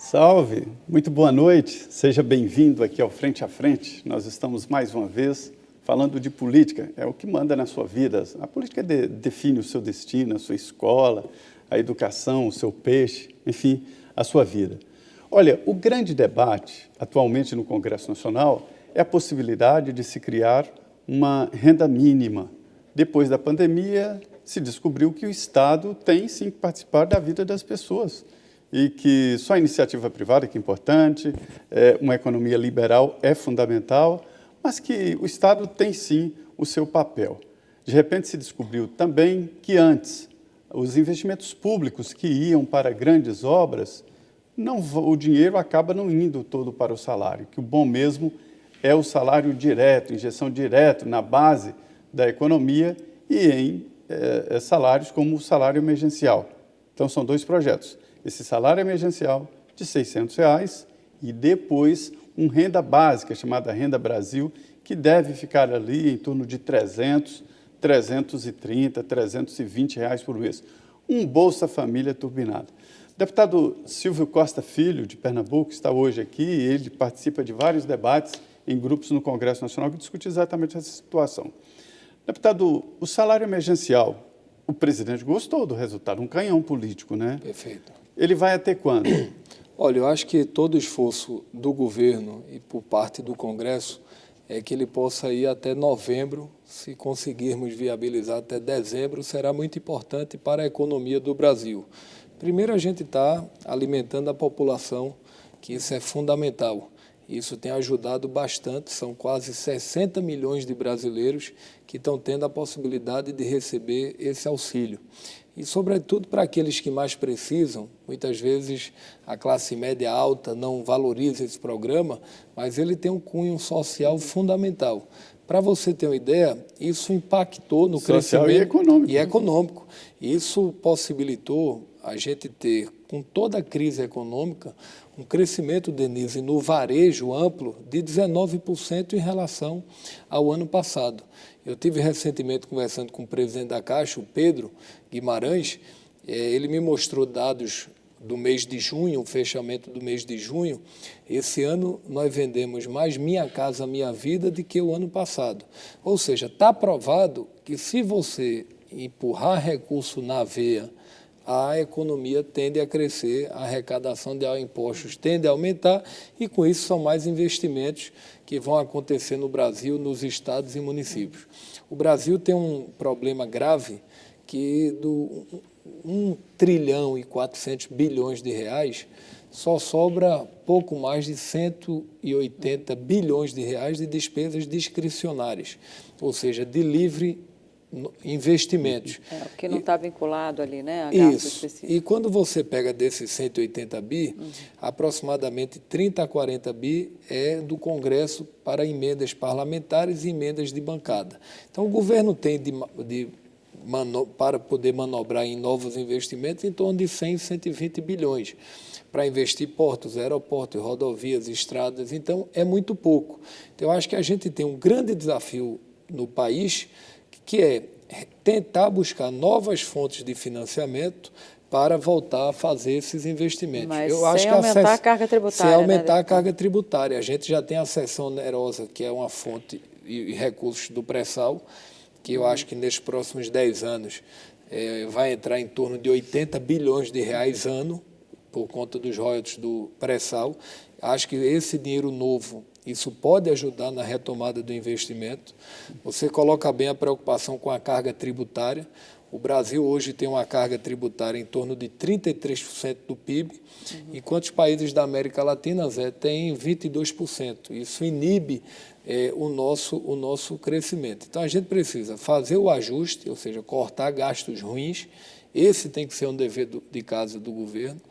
Salve, muito boa noite, seja bem-vindo aqui ao Frente a Frente. Nós estamos mais uma vez falando de política, é o que manda na sua vida. A política define o seu destino, a sua escola, a educação, o seu peixe, enfim, a sua vida. Olha, o grande debate atualmente no Congresso Nacional é a possibilidade de se criar uma renda mínima. Depois da pandemia, se descobriu que o Estado tem sim que participar da vida das pessoas e que só a iniciativa privada que é importante, uma economia liberal é fundamental, mas que o Estado tem sim o seu papel. De repente se descobriu também que antes os investimentos públicos que iam para grandes obras, o dinheiro acaba não indo todo para o salário, que o bom mesmo é o salário direto, injeção direta na base da economia e em salários como o salário emergencial. Então, são dois projetos. Esse salário emergencial de R$600 e depois uma renda básica chamada Renda Brasil, que deve ficar ali em torno de 300, 330, R$320 por mês. Um Bolsa Família turbinado. O deputado Silvio Costa Filho, de Pernambuco, está hoje aqui e ele participa de vários debates em grupos no Congresso Nacional que discutem exatamente essa situação. Deputado, o salário emergencial, o presidente gostou do resultado, um canhão político, né? Perfeito. Ele vai até quando? Olha, eu acho que todo esforço do governo e por parte do Congresso é que ele possa ir até novembro. Se conseguirmos viabilizar até dezembro, será muito importante para a economia do Brasil. Primeiro, a gente está alimentando a população, que isso é fundamental. Isso tem ajudado bastante, são quase 60 milhões de brasileiros que estão tendo a possibilidade de receber esse auxílio. E, sobretudo, para aqueles que mais precisam, muitas vezes a classe média alta não valoriza esse programa, mas ele tem um cunho social fundamental. Para você ter uma ideia, isso impactou no social crescimento e econômico. Isso possibilitou a gente ter, com toda a crise econômica, um crescimento, Denise, no varejo amplo de 19% em relação ao ano passado. Eu tive recentemente conversando com o presidente da Caixa, o Pedro Guimarães, ele me mostrou dados do mês de junho, o fechamento do mês de junho. Esse ano nós vendemos mais Minha Casa Minha Vida do que o ano passado. Ou seja, está provado que se você empurrar recurso na veia, a economia tende a crescer, a arrecadação de impostos tende a aumentar e, com isso, são mais investimentos que vão acontecer no Brasil, nos estados e municípios. O Brasil tem um problema grave que do 1 trilhão e 400 bilhões de reais só sobra pouco mais de 180 bilhões de reais de despesas discricionárias, ou seja, de livre investimentos. Porque não está vinculado ali, né, a gasto específico. E quando você pega desses 180 bi, aproximadamente 30 a 40 bi é do Congresso para emendas parlamentares e emendas de bancada. Então, o governo tem para poder manobrar em novos investimentos em torno de 100, 120 bilhões para investir em portos, aeroportos, rodovias, estradas. Então, é muito pouco. Então, eu acho que a gente tem um grande desafio no país, que é tentar buscar novas fontes de financiamento para voltar a fazer esses investimentos. Mas sem aumentar a carga tributária. Sem aumentar a carga tributária. A gente já tem a cessão onerosa, que é uma fonte e recursos do pré-sal, que eu acho que nesses próximos 10 anos vai entrar em torno de 80 bilhões de reais ano, por conta dos royalties do pré-sal. Acho que esse dinheiro novo, isso pode ajudar na retomada do investimento. Você coloca bem a preocupação com a carga tributária. O Brasil hoje tem uma carga tributária em torno de 33% do PIB, enquanto os países da América Latina, Zé, têm 22%. Isso inibe o nosso crescimento. Então, a gente precisa fazer o ajuste, ou seja, cortar gastos ruins. Esse tem que ser um dever de casa do governo.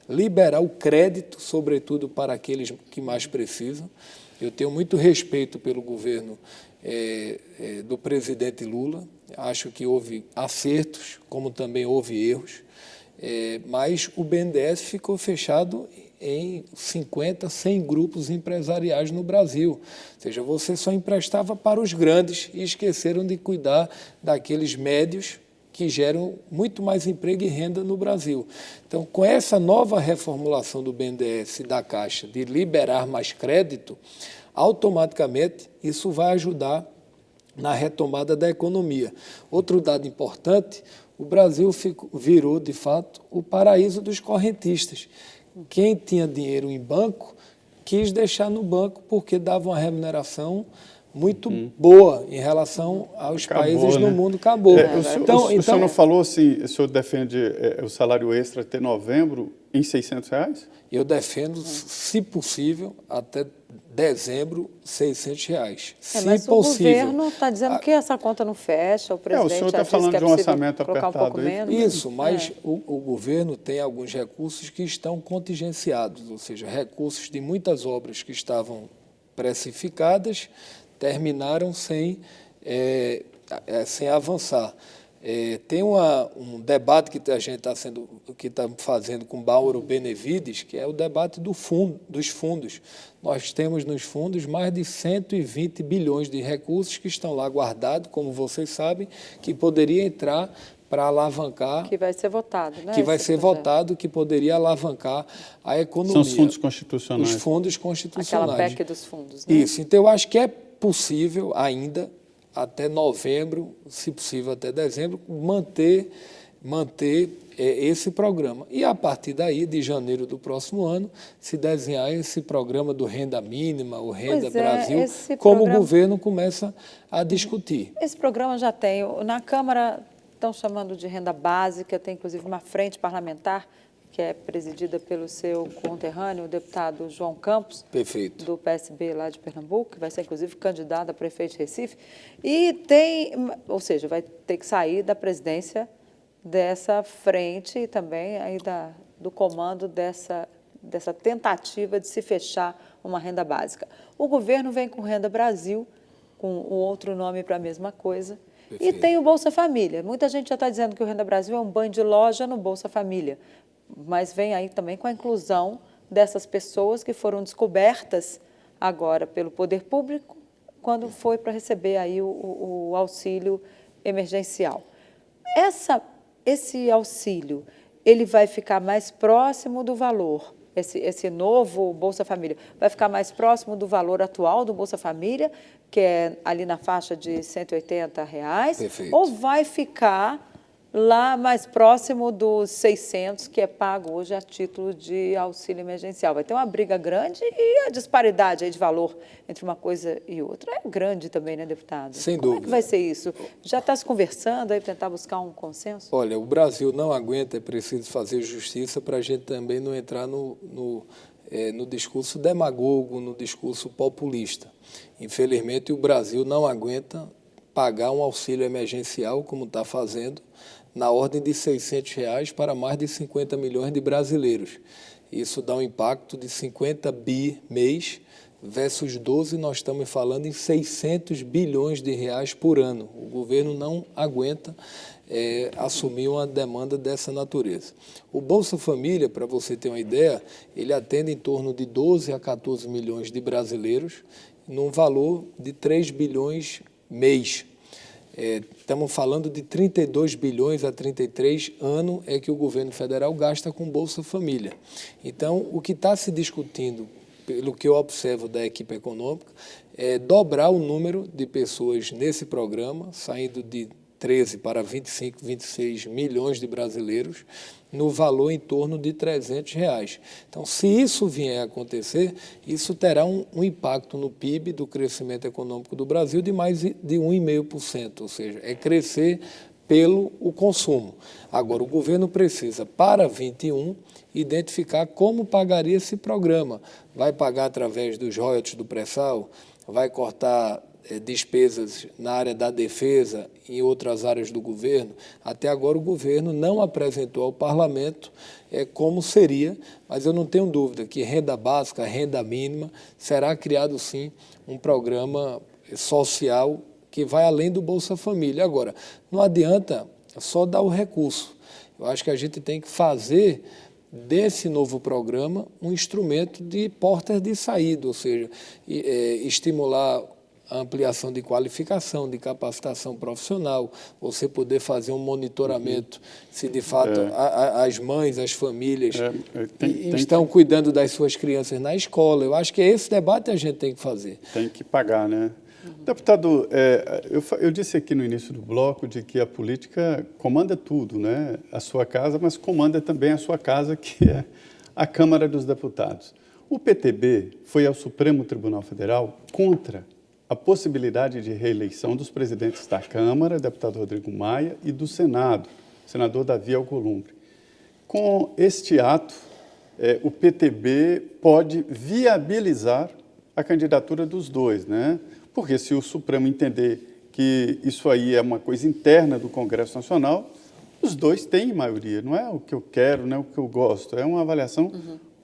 Liberar o crédito, sobretudo para aqueles que mais precisam. Eu tenho muito respeito pelo governo do presidente Lula. Acho que houve acertos, como também houve erros. Mas o BNDES ficou fechado em 50, 100 grupos empresariais no Brasil. Ou seja, você só emprestava para os grandes e esqueceram de cuidar daqueles médios que geram muito mais emprego e renda no Brasil. Então, com essa nova reformulação do BNDES e da Caixa de liberar mais crédito, automaticamente isso vai ajudar na retomada da economia. Outro dado importante, o Brasil virou, de fato, o paraíso dos correntistas. Quem tinha dinheiro em banco quis deixar no banco porque dava uma remuneração muito boa em relação aos países do mundo. Acabou. O senhor não falou assim, o senhor defende o salário extra até novembro em R$600? Eu defendo, se possível, até dezembro, R$600. Mas possível. O governo está dizendo que essa conta não fecha, o presidente o senhor está falando de um orçamento apertado. Um pouco menos. Isso, mas o governo tem alguns recursos que estão contingenciados, ou seja, recursos de muitas obras que estavam precificadas, terminaram sem avançar. Tem um debate que a gente está fazendo com Báuro Benevides, que é o debate dos fundos. Nós temos nos fundos mais de 120 bilhões de recursos que estão lá guardados, como vocês sabem, que poderia entrar para alavancar... Que vai ser votado, né? Que vai ser votado, que poderia alavancar a economia. São os fundos constitucionais. Os fundos constitucionais. Aquela PEC dos fundos, né? Isso. Então, eu acho que é possível ainda, até novembro, se possível até dezembro, manter esse programa. E, a partir daí, de janeiro do próximo ano, se desenhar esse programa do Renda Mínima, o Renda Brasil, como o governo começa a discutir. Esse programa já tem. Na Câmara estão chamando de renda básica, tem inclusive uma frente parlamentar que é presidida pelo seu conterrâneo, o deputado João Campos, Perfeito. Do PSB lá de Pernambuco, que vai ser, inclusive, candidato a prefeito de Recife, e tem, ou seja, vai ter que sair da presidência dessa frente e também aí do comando dessa tentativa de se fechar uma renda básica. O governo vem com Renda Brasil, com o outro nome para a mesma coisa, Perfeito. E tem o Bolsa Família. Muita gente já está dizendo que o Renda Brasil é um banho de loja no Bolsa Família, mas vem aí também com a inclusão dessas pessoas que foram descobertas agora pelo poder público quando foi para receber aí o auxílio emergencial. Esse auxílio, ele vai ficar mais próximo do valor, esse novo Bolsa Família, vai ficar mais próximo do valor atual do Bolsa Família, que é ali na faixa de R$180, Perfeito. Ou vai ficar lá mais próximo dos 600, que é pago hoje a título de auxílio emergencial. Vai ter uma briga grande e a disparidade aí de valor entre uma coisa e outra é grande também, né, deputado? Sem Como dúvida. É que vai ser isso? Já está se conversando aí, tentar buscar um consenso? Olha, o Brasil não aguenta, é preciso fazer justiça para a gente também não entrar no discurso demagogo, no discurso populista. Infelizmente, o Brasil não aguenta pagar um auxílio emergencial, como está fazendo, na ordem de R$600 para mais de 50 milhões de brasileiros. Isso dá um impacto de 50 bi mês versus 12, nós estamos falando em 600 bilhões de reais por ano. O governo não aguenta assumir uma demanda dessa natureza. O Bolsa Família, para você ter uma ideia, ele atende em torno de 12 a 14 milhões de brasileiros, num valor de 3 bilhões mês. Estamos falando de 32 bilhões a 33 ano é que o governo federal gasta com Bolsa Família. Então, o que está se discutindo, pelo que eu observo da equipe econômica, é dobrar o número de pessoas nesse programa, saindo de 13 para 25, 26 milhões de brasileiros, no valor em torno de R$300. Então, se isso vier a acontecer, isso terá um impacto no PIB do crescimento econômico do Brasil de mais de 1,5%, ou seja, é crescer pelo consumo. Agora, o governo precisa, para 21, identificar como pagaria esse programa. Vai pagar através dos royalties do pré-sal? Vai cortar despesas na área da defesa e em outras áreas do governo? Até agora o governo não apresentou ao parlamento como seria, mas eu não tenho dúvida que renda básica, renda mínima, será criado sim um programa social que vai além do Bolsa Família. Agora, não adianta só dar o recurso. Eu acho que a gente tem que fazer desse novo programa um instrumento de portas de saída, ou seja, estimular a ampliação de qualificação, de capacitação profissional, você poder fazer um monitoramento se de fato as mães, as famílias estão cuidando das suas crianças na escola. Eu acho que esse debate que a gente tem que fazer. Tem que pagar, né? Deputado, eu disse aqui no início do bloco de que a política comanda tudo, né? A sua casa, mas comanda também a sua casa, que é a Câmara dos Deputados. O PTB foi ao Supremo Tribunal Federal contra a possibilidade de reeleição dos presidentes da Câmara, deputado Rodrigo Maia, e do Senado, senador Davi Alcolumbre. Com este ato, o PTB pode viabilizar a candidatura dos dois, né? Porque se o Supremo entender que isso aí é uma coisa interna do Congresso Nacional, os dois têm maioria, não é o que eu quero, não é o que eu gosto, é uma avaliação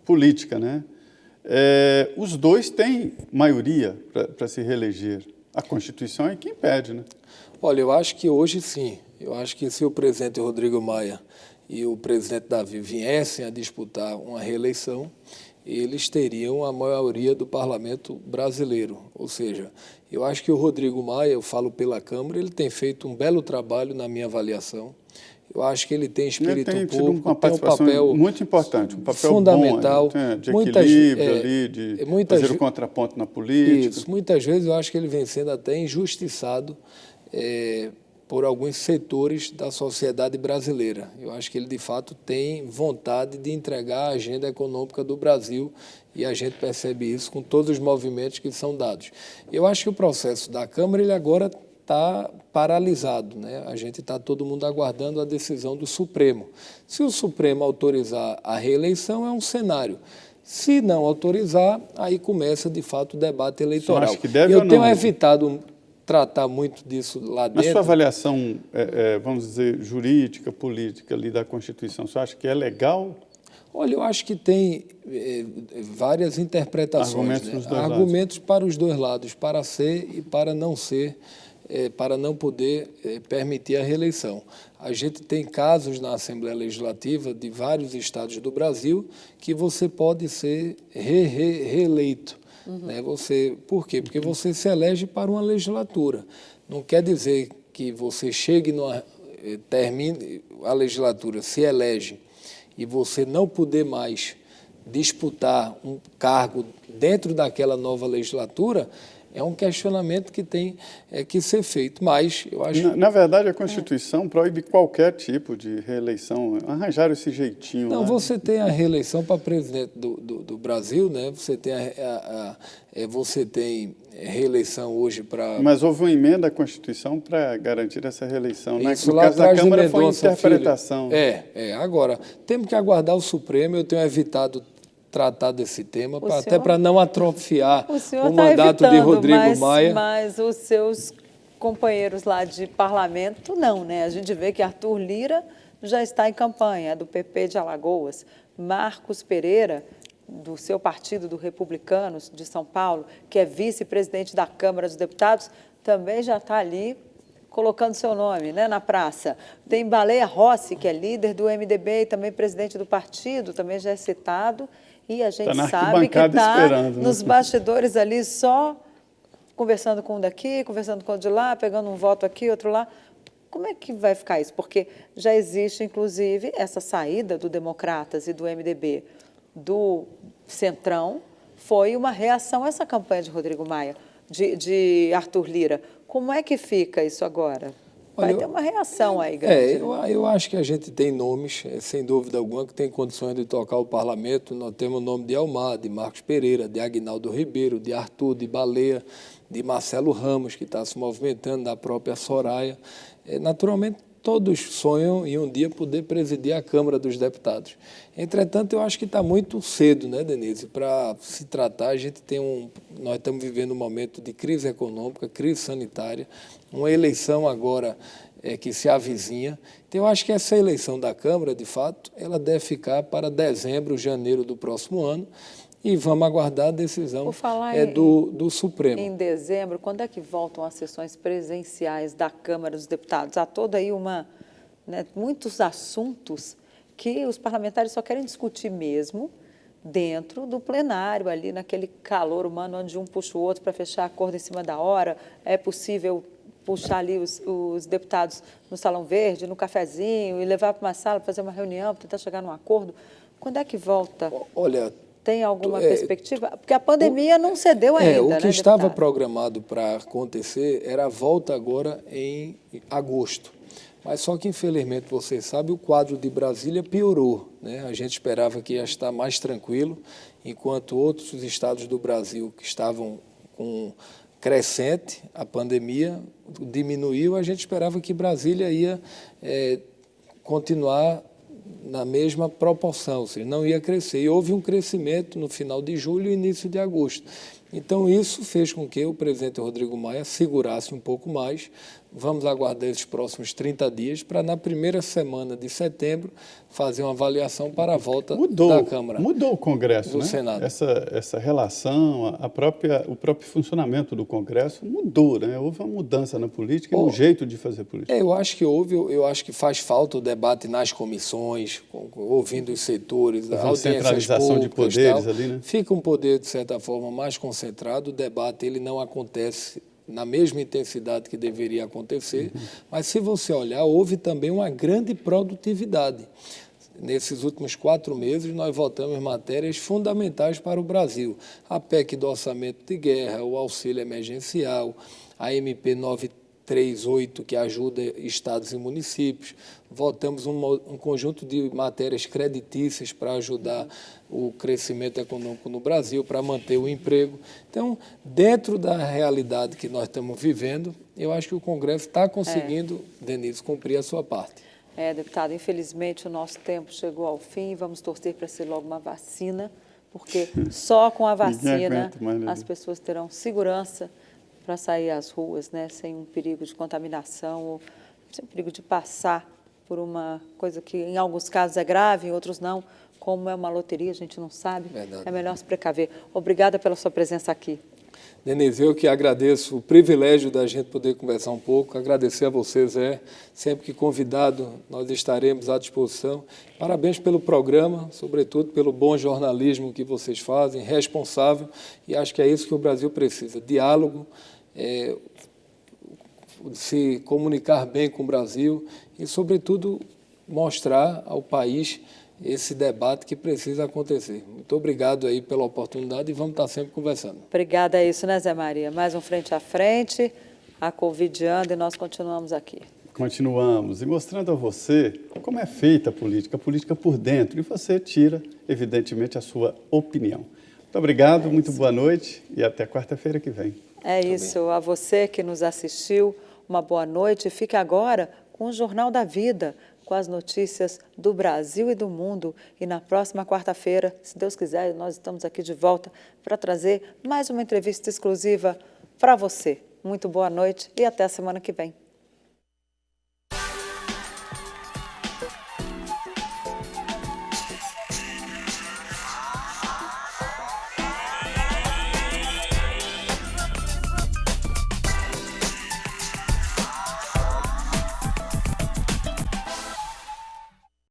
política, né? Os dois têm maioria para se reeleger. A Constituição é que impede, né? Olha, eu acho que hoje sim. Eu acho que se o presidente Rodrigo Maia e o presidente Davi viessem a disputar uma reeleição, eles teriam a maioria do parlamento brasileiro. Ou seja, eu acho que o Rodrigo Maia, eu falo pela Câmara, ele tem feito um belo trabalho na minha avaliação. Eu acho que ele tem espírito público, tem um papel muito importante, um papel fundamental, bom, de equilíbrio ali, de fazer o contraponto na política. Isso, muitas vezes eu acho que ele vem sendo até injustiçado por alguns setores da sociedade brasileira. Eu acho que ele, de fato, tem vontade de entregar a agenda econômica do Brasil e a gente percebe isso com todos os movimentos que são dados. Eu acho que o processo da Câmara, ele agora está paralisado, né? A gente está todo mundo aguardando a decisão do Supremo. Se o Supremo autorizar a reeleição, é um cenário. Se não autorizar, aí começa, de fato, o debate eleitoral. Acho que deve eu ou não? tenho evitado tratar muito disso lá dentro. Na sua avaliação, vamos dizer, jurídica, política ali da Constituição, você acha que é legal? Olha, eu acho que tem várias interpretações. Argumentos para os dois lados, para ser e para não ser, para não poder permitir a reeleição. A gente tem casos na Assembleia Legislativa de vários estados do Brasil que você pode ser reeleito. Né? Por quê? Porque você se elege para uma legislatura. Não quer dizer que você chegue, termine a legislatura, se elege, e você não poder mais disputar um cargo dentro daquela nova legislatura, é um questionamento que tem que ser feito. Mas eu acho... Na verdade, a Constituição proíbe qualquer tipo de reeleição. Arranjaram esse jeitinho. Não, lá. Você tem a reeleição para presidente do Brasil, né? Você tem reeleição hoje para... Mas houve uma emenda à Constituição para garantir essa reeleição. Isso no lá caso da Câmara foi interpretação. interpretação. Agora, temos que aguardar o Supremo. Eu tenho evitado tratar desse tema, até para não atrofiar o mandato de Rodrigo Maia. Mas os seus companheiros lá de parlamento, não, né? A gente vê que Arthur Lira já está em campanha, do PP de Alagoas. Marcos Pereira, do seu partido, do Republicanos de São Paulo, que é vice-presidente da Câmara dos Deputados, também já está ali colocando seu nome, né, na praça. Tem Baleia Rossi, que é líder do MDB e também presidente do partido, também já é citado. E a gente sabe que está nos bastidores ali só conversando com um daqui, conversando com o de lá, pegando um voto aqui, outro lá. Como é que vai ficar isso? Porque já existe, inclusive, essa saída do Democratas e do MDB do Centrão, foi uma reação a essa campanha de Rodrigo Maia, de Arthur Lira. Como é que fica isso agora? Vai ter uma reação aí grande. Eu acho que a gente tem nomes, sem dúvida alguma, que tem condições de tocar o parlamento. Nós temos o nome de Elmar, de Marcos Pereira, de Aguinaldo Ribeiro, de Arthur, de Baleia, de Marcelo Ramos, que está se movimentando, da própria Soraya. Naturalmente, todos sonham em um dia poder presidir a Câmara dos Deputados. Entretanto, eu acho que está muito cedo, né, Denise? Para se tratar, nós estamos vivendo um momento de crise econômica, crise sanitária, uma eleição agora que se avizinha. Então, eu acho que essa eleição da Câmara, de fato, ela deve ficar para dezembro, janeiro do próximo ano, e vamos aguardar a decisão do Supremo. Em dezembro, quando é que voltam as sessões presenciais da Câmara dos Deputados? Há toda aí muitos assuntos que os parlamentares só querem discutir mesmo dentro do plenário, ali naquele calor humano, onde um puxa o outro para fechar acordo em cima da hora. É possível puxar ali os deputados no Salão Verde, no cafezinho, e levar para uma sala, fazer uma reunião, para tentar chegar num acordo. Quando é que volta? Olha, tem alguma perspectiva? Porque a pandemia não cedeu ainda, o que né, estava deputado? programado para acontecer era a volta agora em agosto. Mas só que, infelizmente, você sabe, o quadro de Brasília piorou, né? A gente esperava que ia estar mais tranquilo, enquanto outros estados do Brasil que estavam com crescente, a pandemia diminuiu, a gente esperava que Brasília ia continuar na mesma proporção, ou seja, não ia crescer. E houve um crescimento no final de julho e início de agosto. Então, isso fez com que o presidente Rodrigo Maia segurasse um pouco mais. Vamos aguardar esses próximos 30 dias para, na primeira semana de setembro, fazer uma avaliação para a volta da Câmara. Mudou o Congresso, do né? Senado. Essa relação, o próprio funcionamento do Congresso mudou, né? Houve uma mudança na política e no jeito de fazer política. Eu acho que eu acho que faz falta o debate nas comissões, ouvindo os setores, a audiências centralização de públicas, poderes tal. ali, né? Fica um poder, de certa forma, mais concentrado, o debate ele não acontece na mesma intensidade que deveria acontecer, mas se você olhar, houve também uma grande produtividade. Nesses últimos 4 meses, nós votamos matérias fundamentais para o Brasil. A PEC do orçamento de guerra, o auxílio emergencial, a MP 938, que ajuda estados e municípios. Votamos um conjunto de matérias creditícias para ajudar o crescimento econômico no Brasil, para manter o emprego. Então, dentro da realidade que nós estamos vivendo, eu acho que o Congresso está conseguindo, Denise, cumprir a sua parte. Deputado, infelizmente o nosso tempo chegou ao fim. Vamos torcer para ser logo uma vacina, porque só com a vacina as pessoas terão segurança para sair às ruas, né, sem um perigo de contaminação, ou sem um perigo de passar por uma coisa que em alguns casos é grave, em outros não. Como é uma loteria, a gente não sabe. Verdade. É melhor se precaver. Obrigada pela sua presença aqui. Denise, eu que agradeço o privilégio da gente poder conversar um pouco, agradecer a você, Zé, sempre que convidado nós estaremos à disposição. Parabéns pelo programa, sobretudo pelo bom jornalismo que vocês fazem, responsável, e acho que é isso que o Brasil precisa, diálogo, se comunicar bem com o Brasil e, sobretudo, mostrar ao país esse debate que precisa acontecer. Muito obrigado aí pela oportunidade e vamos estar sempre conversando. Obrigada, é isso, né, Zé Maria? Mais um Frente a Frente, a Covid anda e nós continuamos aqui. Continuamos, e mostrando a você como é feita a política por dentro, e você tira, evidentemente, a sua opinião. Muito obrigado, muito boa noite e até quarta-feira que vem. É isso, a você que nos assistiu, uma boa noite. Fique agora com o Jornal da Vida, com as notícias do Brasil e do mundo. E na próxima quarta-feira, se Deus quiser, nós estamos aqui de volta para trazer mais uma entrevista exclusiva para você. Muito boa noite e até a semana que vem.